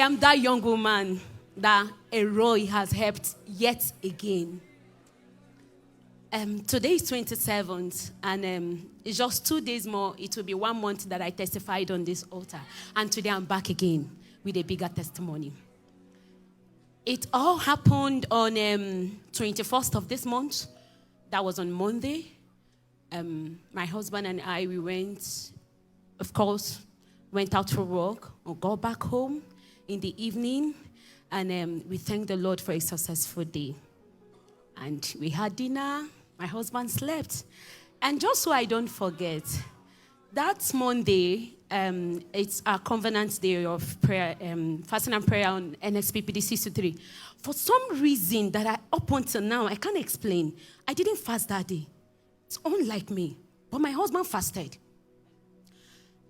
am that young woman that Roy has helped yet again. Today is 27th, and it's just 2 days more. It will be 1 month that I testified on this altar. And today I'm back again with a bigger testimony. It all happened on 21st of this month. That was on Monday. My husband and I, we went out for work or got back home in the evening. And we thanked the Lord for a successful day. And we had dinner. My husband slept. And just so I don't forget, that Monday, it's our covenant day of prayer, fasting and prayer on NXPPD 623. For some reason that up until now, I can't explain, I didn't fast that day. It's unlike me. But my husband fasted.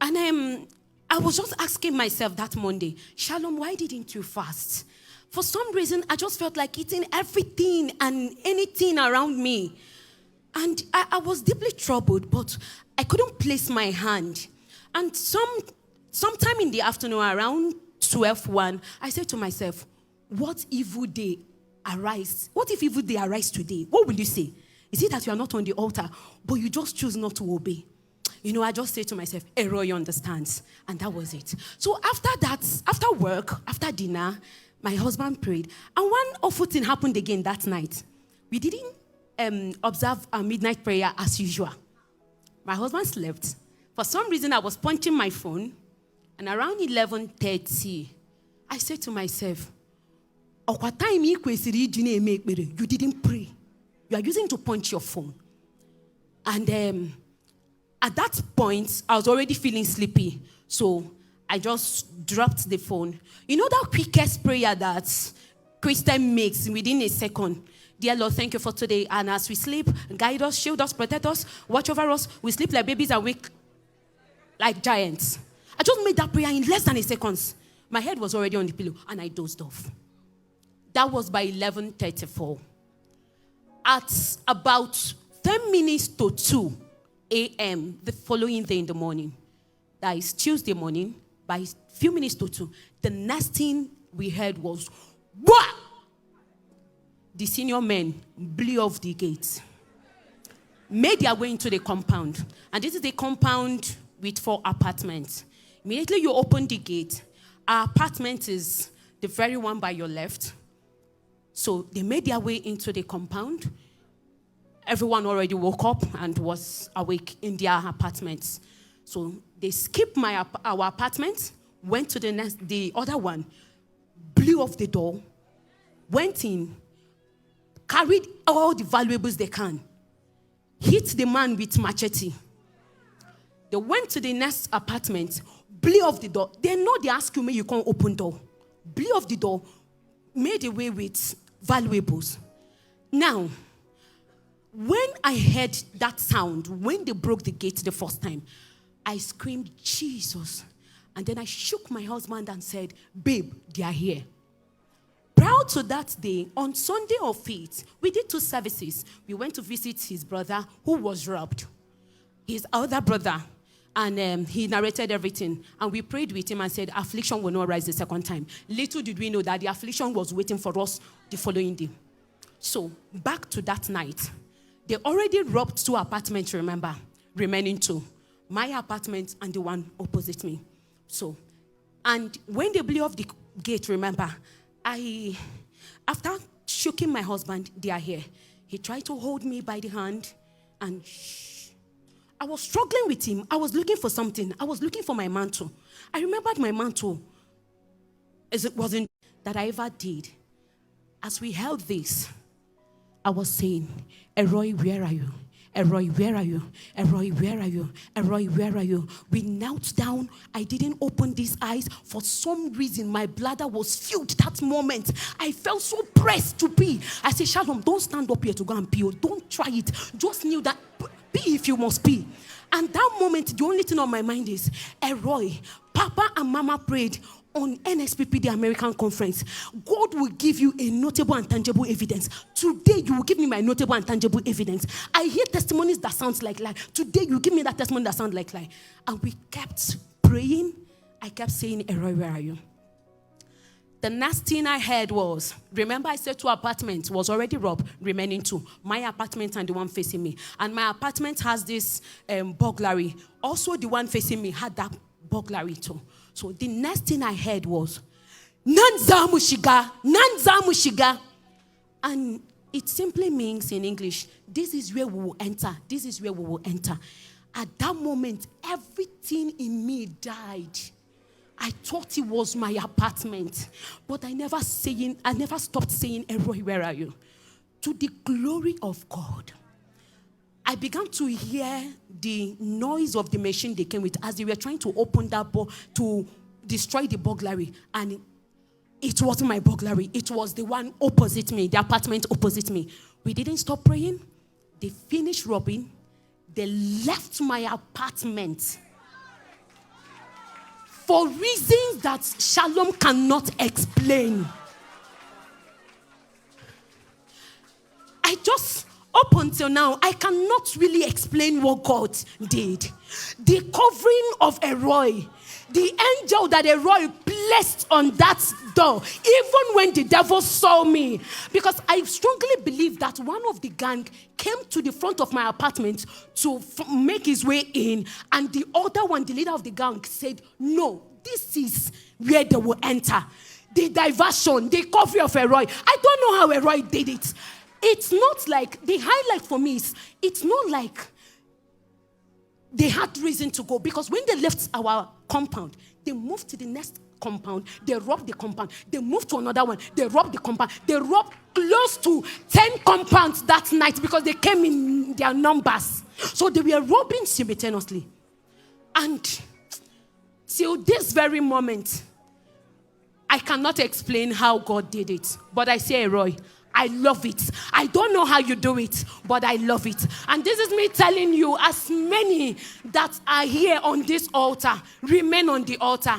And I was just asking myself that Monday, Shalom, why didn't you fast? For some reason, I just felt like eating everything and anything around me. And I was deeply troubled, but I couldn't place my hand. And sometime in the afternoon, around 12:01, I said to myself, what evil day arise? What if evil day arise today? What will you say? Is it that you are not on the altar, but you just choose not to obey? You know, I just said to myself, Roy understands. And that was it. So after that, after work, after dinner, my husband prayed. And one awful thing happened again that night. We didn't observe our midnight prayer as usual. My husband slept. For some reason, I was punching my phone. And around 11:30, I said to myself, you didn't pray. You are using to punch your phone. And at that point, I was already feeling sleepy. So I just dropped the phone. You know that quickest prayer that Christian makes within a second? Dear Lord, thank you for today. And as we sleep, guide us, shield us, protect us, watch over us. We sleep like babies and wake like giants. I just made that prayer in less than a second. My head was already on the pillow and I dozed off. That was by 11:34. At about 10 minutes to 2 a.m. the following day in the morning, that is Tuesday morning, by a few minutes to 2, the next thing we heard was, what? The senior men blew off the gates, made their way into the compound. And this is a compound with 4 apartments. Immediately you open the gate, our apartment is the very one by your left. So they made their way into the compound. Everyone already woke up and was awake in their apartments. So they skipped our apartment, went to the other one, blew off the door, went in, carried all the valuables they can, hit the man with machete. They went to the next apartment, blew off the door. They know they ask you, you can't open door. Blew off the door, made away with valuables. Now, when I heard that sound, when they broke the gate the first time, I screamed, Jesus. And then I shook my husband and said, babe, they are here. Prior to that day, on Sunday of Faith, we did 2 services. We went to visit his brother who was robbed, his other brother, and he narrated everything. And we prayed with him and said, affliction will not rise the second time. Little did we know that the affliction was waiting for us the following day. So, back to that night. They already robbed 2 apartments, remember, remaining 2. My apartment and the one opposite me. So, and when they blew off the gate, remember, after shaking my husband, they are here. He tried to hold me by the hand and I was struggling with him. I was looking for something. I was looking for my mantle. I remembered my mantle as it wasn't that I ever did. As we held this, I was saying, Roy, where are you? Roy, where are you? Roy, where are you? Roy, where are you? We knelt down. I didn't open these eyes. For some reason, my bladder was filled that moment. I felt so pressed to pee. I said, Shalom, don't stand up here to go and pee. Don't try it. Just kneel that. Pee if you must pee. And that moment, the only thing on my mind is, Roy, Papa and Mama prayed on NXPP, the American conference. God will give you a notable and tangible evidence. Today, you will give me my notable and tangible evidence. I hear testimonies that sounds like lie. Today, you give me that testimony that sounds like lie. And we kept praying. I kept saying, Roy, where are you? The next thing I heard was, remember I said 2 apartments was already robbed, remaining 2. My apartment and the one facing me. And my apartment has this burglary. Also the one facing me had that burglary too. So the next thing I heard was, Nanza mushiga, Nanza mushiga. And it simply means in English, this is where we will enter. This is where we will enter. At that moment, everything in me died. I thought it was my apartment. But I never stopped saying, Elroy, where are you? To the glory of God, I began to hear the noise of the machine they came with as they were trying to open that door to destroy the burglary. And it wasn't my burglary. It was the one opposite me, the apartment opposite me. We didn't stop praying. They finished robbing. They left my apartment for reasons that Shalom cannot explain. Up until now, I cannot really explain what God did. The covering of Elroy, the angel that Elroy placed on that door, even when the devil saw me. Because I strongly believe that one of the gang came to the front of my apartment to make his way in. And the other one, the leader of the gang, said, no, this is where they will enter. The diversion, the covering of Elroy. I don't know how Elroy did it. It's not like, the highlight for me is, it's not like they had reason to go. Because when they left our compound, they moved to the next compound. They robbed the compound. They moved to another one. They robbed the compound. They robbed close to 10 compounds that night because they came in their numbers. So they were robbing simultaneously. And till this very moment, I cannot explain how God did it. But I say, Roy, I love it. I don't know how you do it, but I love it. And this is me telling you, as many that are here on this altar, remain on the altar.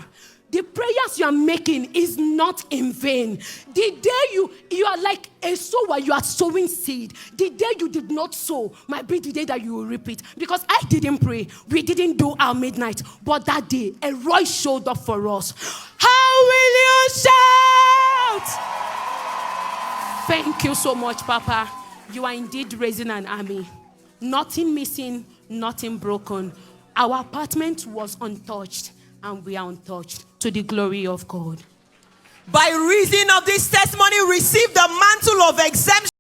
The prayers you are making is not in vain. The day you are like a sower, you are sowing seed. The day you did not sow might be the day that you will reap it. Because I didn't pray. We didn't do our midnight. But that day, Elroy showed up for us. How will you shout? Thank you so much, Papa. You are indeed raising an army. Nothing missing, nothing broken. Our apartment was untouched, and we are untouched to the glory of God. By reason of this testimony, receive the mantle of exemption.